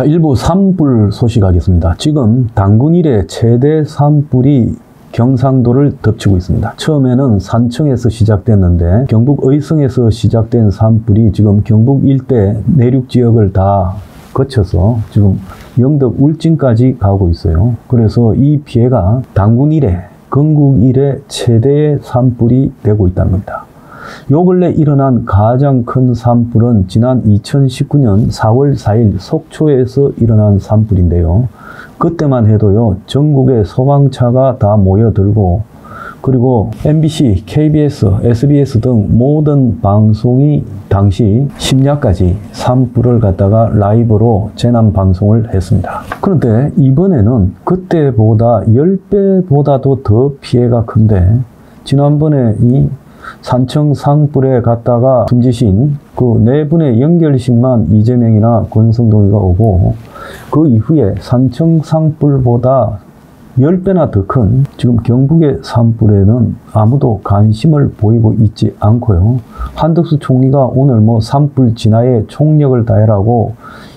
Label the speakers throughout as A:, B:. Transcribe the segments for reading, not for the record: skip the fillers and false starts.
A: 자, 일부 산불 소식 하겠습니다. 지금 단군 이래 최대 산불이 경상도를 덮치고 있습니다. 처음에는 산청에서 시작됐는데 경북 의성에서 시작된 산불이 지금 경북 일대 내륙 지역을 다 거쳐서 지금 영덕 울진까지 가고 있어요. 그래서 이 피해가 단군 이래, 건국 이래 최대의 산불이 되고 있다는 겁니다. 요 근래 일어난 가장 큰 산불은 지난 2019년 4월 4일 속초에서 일어난 산불인데요. 그때만 해도요, 전국에 소방차가 다 모여들고, 그리고 MBC, KBS, SBS 등 모든 방송이 당시 심야까지 산불을 갖다가 라이브로 재난 방송을 했습니다. 그런데 이번에는 그때보다 10배보다도 더 피해가 큰데, 지난번에 이 산청 산불에 갔다가 숨지신 그 네 분의 연결식만 이재명이나 권성동이가 오고, 그 이후에 산청 산불보다 10배나 더 큰 지금 경북의 산불에는 아무도 관심을 보이고 있지 않고요. 한덕수 총리가 오늘 뭐 산불 진화에 총력을 다해라고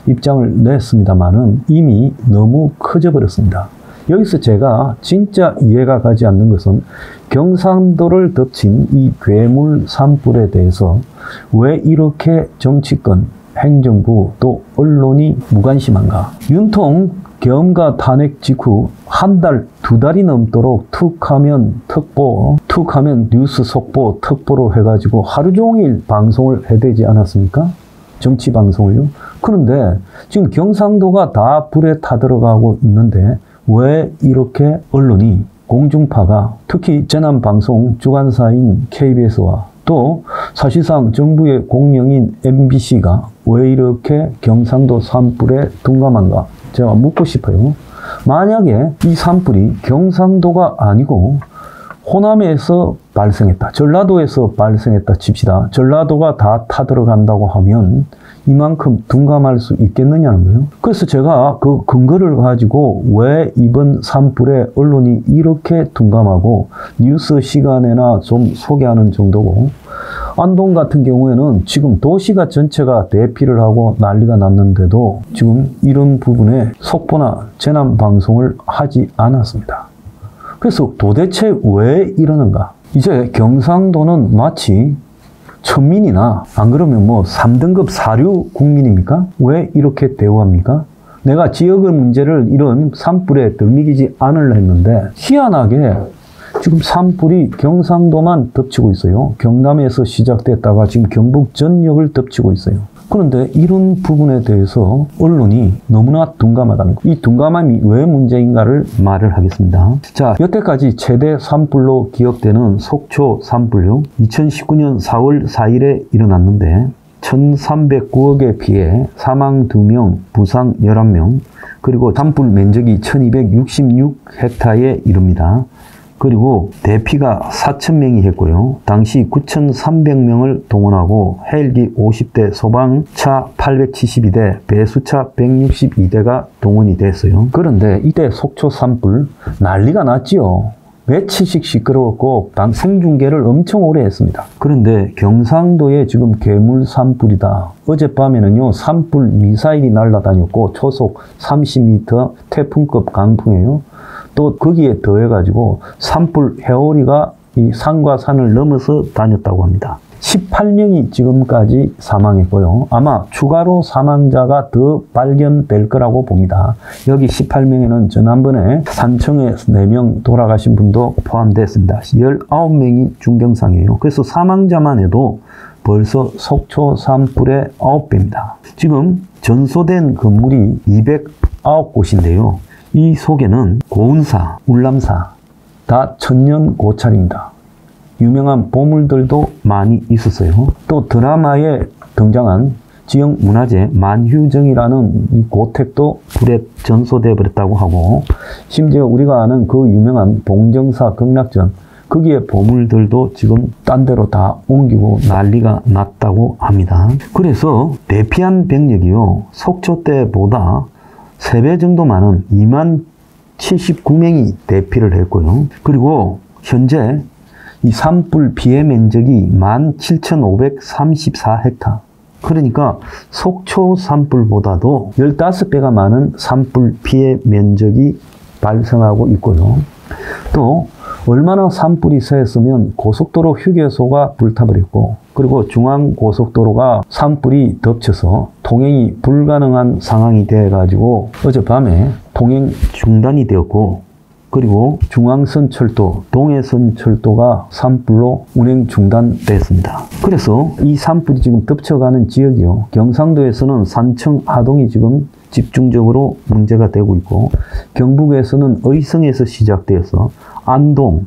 A: 입장을 냈습니다만은 이미 너무 커져버렸습니다. 여기서 제가 진짜 이해가 가지 않는 것은 경상도를 덮친 이 괴물 산불에 대해서 왜 이렇게 정치권, 행정부 또 언론이 무관심한가? 윤통 계엄과 탄핵 직후 한 달, 두 달이 넘도록 툭하면 특보, 툭하면 뉴스 속보, 특보로 해가지고 하루 종일 방송을 해대지 않았습니까? 정치 방송을요. 그런데 지금 경상도가 다 불에 타들어가고 있는데 왜 이렇게 언론이, 공중파가, 특히 재난방송 주관사인 KBS와 또 사실상 정부의 공영인 MBC가 왜 이렇게 경상도 산불에 둔감한가? 제가 묻고 싶어요. 만약에 이 산불이 경상도가 아니고 호남에서 발생했다, 전라도에서 발생했다 칩시다. 전라도가 다 타들어간다고 하면 이만큼 둔감할 수 있겠느냐는 거예요. 그래서 제가 그 근거를 가지고 왜 이번 산불에 언론이 이렇게 둔감하고 뉴스 시간에나 좀 소개하는 정도고, 안동 같은 경우에는 지금 도시가 전체가 대피를 하고 난리가 났는데도 지금 이런 부분에 속보나 재난 방송을 하지 않았습니다. 그래서 도대체 왜 이러는가? 이제 경상도는 마치 천민이나 안 그러면 뭐 3등급 사류 국민입니까? 왜 이렇게 대우합니까? 내가 지역의 문제를 이런 산불에 들미기지 않으려 했는데 희한하게 지금 산불이 경상도만 덮치고 있어요. 경남에서 시작됐다가 지금 경북 전역을 덮치고 있어요. 그런데 이런 부분에 대해서 언론이 너무나 둔감하다는 거. 이 둔감함이 왜 문제인가를 말을 하겠습니다. 자, 여태까지 최대 산불로 기억되는 속초 산불요. 2019년 4월 4일에 일어났는데 1,309억의 피해, 사망 2명, 부상 11명, 그리고 산불 면적이 1,266헥타르에 이릅니다. 그리고 대피가 4,000명이 했고요. 당시 9,300명을 동원하고 헬기 50대, 소방차 872대, 배수차 162대가 동원이 됐어요. 그런데 이때 속초 산불 난리가 났지요. 며칠씩 시끄러웠고 생중계를 엄청 오래 했습니다. 그런데 경상도에 지금 괴물 산불이다. 어젯밤에는요, 산불 미사일이 날아다녔고 초속 30m 태풍급 강풍이에요. 또 거기에 더해가지고 산불 회오리가 이 산과 산을 넘어서 다녔다고 합니다. 18명이 지금까지 사망했고요. 아마 추가로 사망자가 더 발견될 거라고 봅니다. 여기 18명에는 지난번에 산청에 4명 돌아가신 분도 포함됐습니다. 19명이 중경상이에요. 그래서 사망자만 해도 벌써 속초 산불의 9배입니다. 지금 전소된 건물이 209곳인데요. 이 속에는 고운사, 울람사 다 천년 고찰입니다. 유명한 보물들도 많이 있었어요. 또 드라마에 등장한 지역 문화재 만휴정이라는 이 고택도 불에 전소되어 버렸다고 하고, 심지어 우리가 아는 그 유명한 봉정사 극락전, 거기에 보물들도 지금 딴 데로 다 옮기고 난리가 났다고 합니다. 그래서 대피한 병력이요, 속초 때보다 3배 정도 많은 20,079명이 대피를 했고요. 그리고 현재 이 산불 피해 면적이 17,534헥타르. 그러니까 속초 산불보다도 15배가 많은 산불 피해 면적이 발생하고 있고요. 또 얼마나 산불이 세했으면 고속도로 휴게소가 불타버렸고, 그리고 중앙고속도로가 산불이 덮쳐서 통행이 불가능한 상황이 돼가지고 어젯밤에 통행 중단이 되었고, 그리고 중앙선철도, 동해선철도가 산불로 운행 중단됐습니다. 그래서 이 산불이 지금 덮쳐가는 지역이요, 경상도에서는 산청, 하동이 지금 집중적으로 문제가 되고 있고, 경북에서는 의성에서 시작되어서 안동,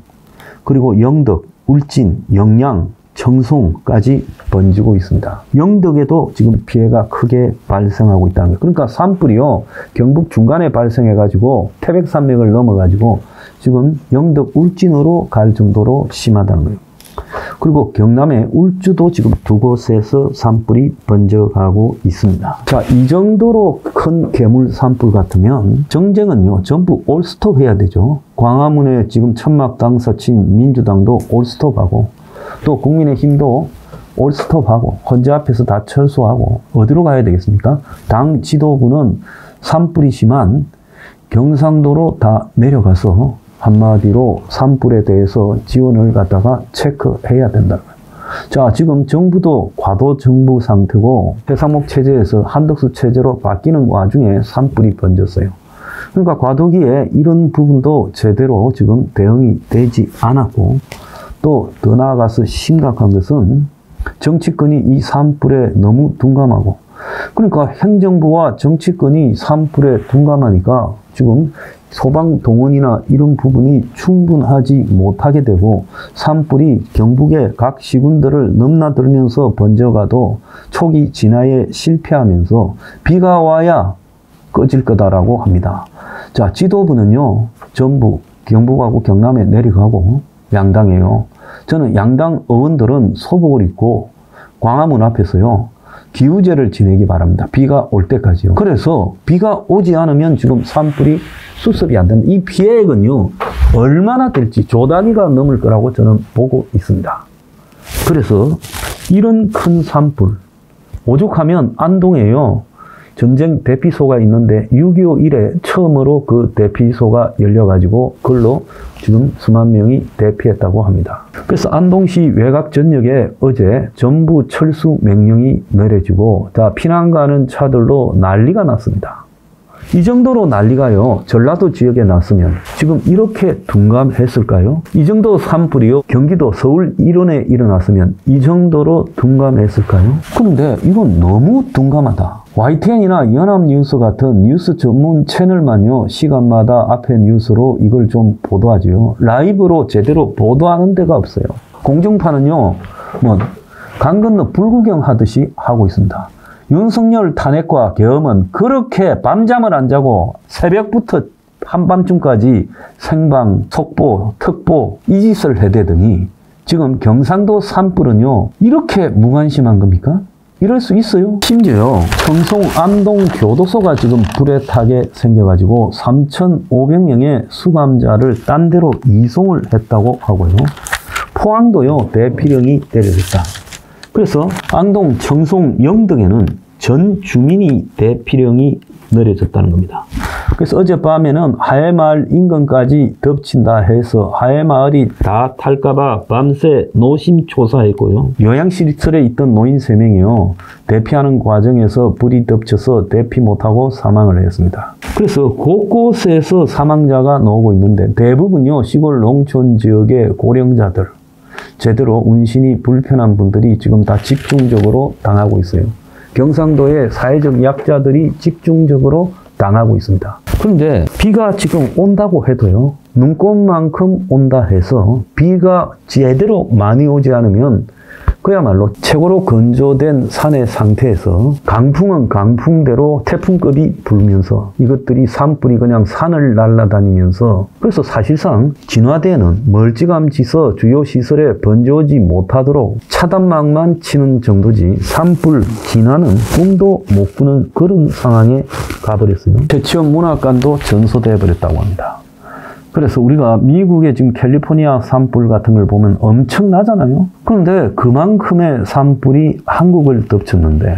A: 그리고 영덕, 울진, 영양, 청송까지 번지고 있습니다. 영덕에도 지금 피해가 크게 발생하고 있다는 거예요. 그러니까 산불이요, 경북 중간에 발생해가지고 태백산맥을 넘어가지고 지금 영덕, 울진으로 갈 정도로 심하다는 거예요. 그리고 경남의 울주도 지금 2곳에서 산불이 번져가고 있습니다. 자, 이 정도로 큰 괴물 산불 같으면 정쟁은요, 전부 올스톱 해야 되죠. 광화문에 지금 천막 당사친 민주당도 올스톱하고, 또 국민의힘도 올스톱하고, 헌재 앞에서 다 철수하고, 어디로 가야 되겠습니까? 당 지도부는 산불이 심한 경상도로 다 내려가서 한마디로 산불에 대해서 지원을 갖다가 체크해야 된다. 자, 지금 정부도 과도 정부 상태고 해상목 체제에서 한덕수 체제로 바뀌는 와중에 산불이 번졌어요. 그러니까 과도기에 이런 부분도 제대로 지금 대응이 되지 않았고, 또 더 나아가서 심각한 것은 정치권이 이 산불에 너무 둔감하고, 그러니까 행정부와 정치권이 산불에 둔감하니까 지금 소방동원이나 이런 부분이 충분하지 못하게 되고, 산불이 경북의 각 시군들을 넘나들면서 번져가도 초기 진화에 실패하면서 비가 와야 꺼질 거다라고 합니다. 자, 지도부는요, 전부 경북하고 경남에 내려가고 양당이에요. 저는 양당 의원들은 소복을 입고 광화문 앞에서요, 기우제를 지내기 바랍니다. 비가 올 때까지요. 그래서 비가 오지 않으면 지금 산불이 수습이 안 된다. 이 피해액은요, 얼마나 될지 조 단위가 넘을 거라고 저는 보고 있습니다. 그래서 이런 큰 산불, 오죽하면 안동에요, 전쟁 대피소가 있는데 6.25 이래 처음으로 그 대피소가 열려가지고 그걸로 지금 수만 명이 대피했다고 합니다. 그래서 안동시 외곽 전역에 어제 전부 철수 명령이 내려지고, 다 피난 가는 차들로 난리가 났습니다. 이 정도로 난리가요, 전라도 지역에 났으면 지금 이렇게 둔감했을까요? 이 정도 산불이요, 경기도 서울 일원에 일어났으면 이 정도로 둔감했을까요? 그런데 이건 너무 둔감하다. YTN이나 연합뉴스 같은 뉴스 전문 채널만요, 시간마다 앞에 뉴스로 이걸 좀 보도하죠. 라이브로 제대로 보도하는 데가 없어요. 공중파는요, 강 건너 불구경 하듯이 하고 있습니다. 윤석열 탄핵과 계엄은 그렇게 밤잠을 안 자고 새벽부터 한밤중까지 생방, 속보, 특보 이 짓을 해대더니 지금 경상도 산불은요, 이렇게 무관심한 겁니까? 이럴 수 있어요? 심지어 청송 안동 교도소가 지금 불에 타게 생겨가지고 3,500명의 수감자를 딴 데로 이송을 했다고 하고요. 포항도요, 대피령이 내려졌다. 그래서 안동, 청송, 영등에는 전 주민이 대피령이 내려졌다는 겁니다. 그래서 어젯밤에는 하회마을 인근까지 덮친다 해서 하회마을이 다 탈까봐 밤새 노심초사했고요. 요양시설에 있던 노인 3명이요, 대피하는 과정에서 불이 덮쳐서 대피 못하고 사망을 했습니다. 그래서 곳곳에서 사망자가 나오고 있는데 대부분요, 시골 농촌 지역의 고령자들, 제대로 운신이 불편한 분들이 지금 다 집중적으로 당하고 있어요. 경상도의 사회적 약자들이 집중적으로 당하고 있습니다. 그런데 비가 지금 온다고 해도요, 눈꽃만큼 온다 해서 비가 제대로 많이 오지 않으면 그야말로 최고로 건조된 산의 상태에서 강풍은 강풍대로 태풍급이 불면서 이것들이 산불이 그냥 산을 날아다니면서, 그래서 사실상 진화대에는 멀찌감치서 주요 시설에 번져오지 못하도록 차단막만 치는 정도지 산불 진화는 꿈도 못 꾸는 그런 상황에 가버렸어요. 최치원 문학관도 전소돼 버렸다고 합니다. 그래서 우리가 미국의 지금 캘리포니아 산불 같은 걸 보면 엄청나잖아요. 그런데 그만큼의 산불이 한국을 덮쳤는데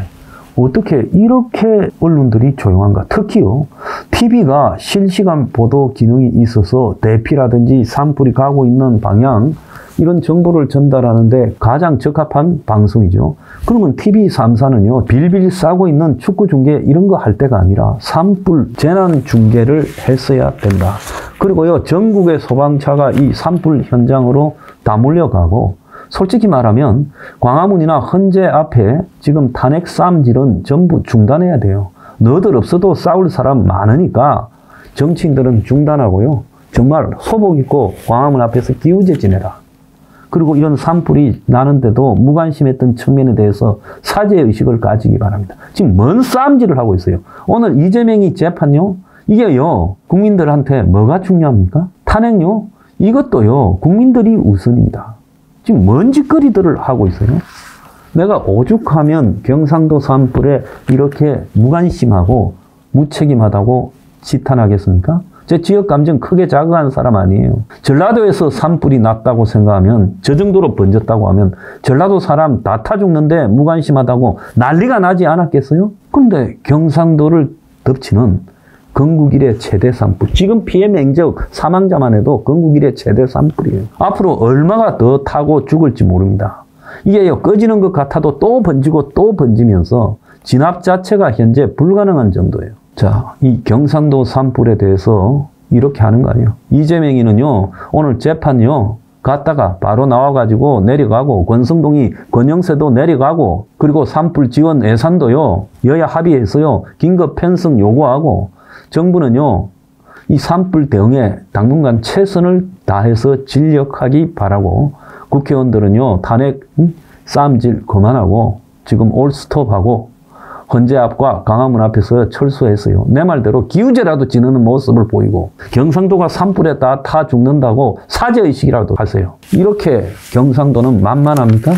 A: 어떻게 이렇게 언론들이 조용한가? 특히요, TV가 실시간 보도 기능이 있어서 대피라든지 산불이 가고 있는 방향, 이런 정보를 전달하는데 가장 적합한 방송이죠. 그러면 TV 3사는요, 빌빌 싸고 있는 축구 중계 이런 거 할 때가 아니라 산불 재난 중계를 했어야 된다. 그리고요, 전국의 소방차가 이 산불 현장으로 다 몰려가고, 솔직히 말하면 광화문이나 헌재 앞에 지금 탄핵 싸움질은 전부 중단해야 돼요. 너들 없어도 싸울 사람 많으니까 정치인들은 중단하고요, 정말 소복 입고 광화문 앞에서 기우제 지내라. 그리고 이런 산불이 나는데도 무관심했던 측면에 대해서 사죄의식을 가지기 바랍니다. 지금 뭔 싸움질을 하고 있어요. 오늘 이재명이 재판요, 이게요, 국민들한테 뭐가 중요합니까? 탄핵요, 이것도요, 국민들이 우선입니다. 지금 뭔 짓거리들을 하고 있어요. 내가 오죽하면 경상도 산불에 이렇게 무관심하고 무책임하다고 지탄하겠습니까? 제 지역 감정 크게 자극한 사람 아니에요. 전라도에서 산불이 났다고 생각하면, 저 정도로 번졌다고 하면 전라도 사람 다 타 죽는데 무관심하다고 난리가 나지 않았겠어요? 그런데 경상도를 덮치는 건국 이래 최대 산불, 지금 피해 명적 사망자만 해도 건국 이래 최대 산불이에요. 앞으로 얼마가 더 타고 죽을지 모릅니다. 이게요, 꺼지는 것 같아도 또 번지고 또 번지면서 진압 자체가 현재 불가능한 정도예요. 자, 이 경상도 산불에 대해서 이렇게 하는 거 아니에요. 이재명이는요, 오늘 재판요, 갔다가 바로 나와가지고 내려가고, 권성동이 권영세도 내려가고, 그리고 산불 지원 예산도요, 여야 합의해서요, 긴급 편성 요구하고, 정부는요, 이 산불 대응에 당분간 최선을 다해서 진력하기 바라고, 국회의원들은요, 탄핵 싸움질 그만하고 지금 올 스톱하고 헌재 앞과 광화문 앞에서 철수했어요. 내 말대로 기우제라도 지내는 모습을 보이고, 경상도가 산불에 다 타 죽는다고 사죄의식이라도 하세요. 이렇게 경상도는 만만합니까?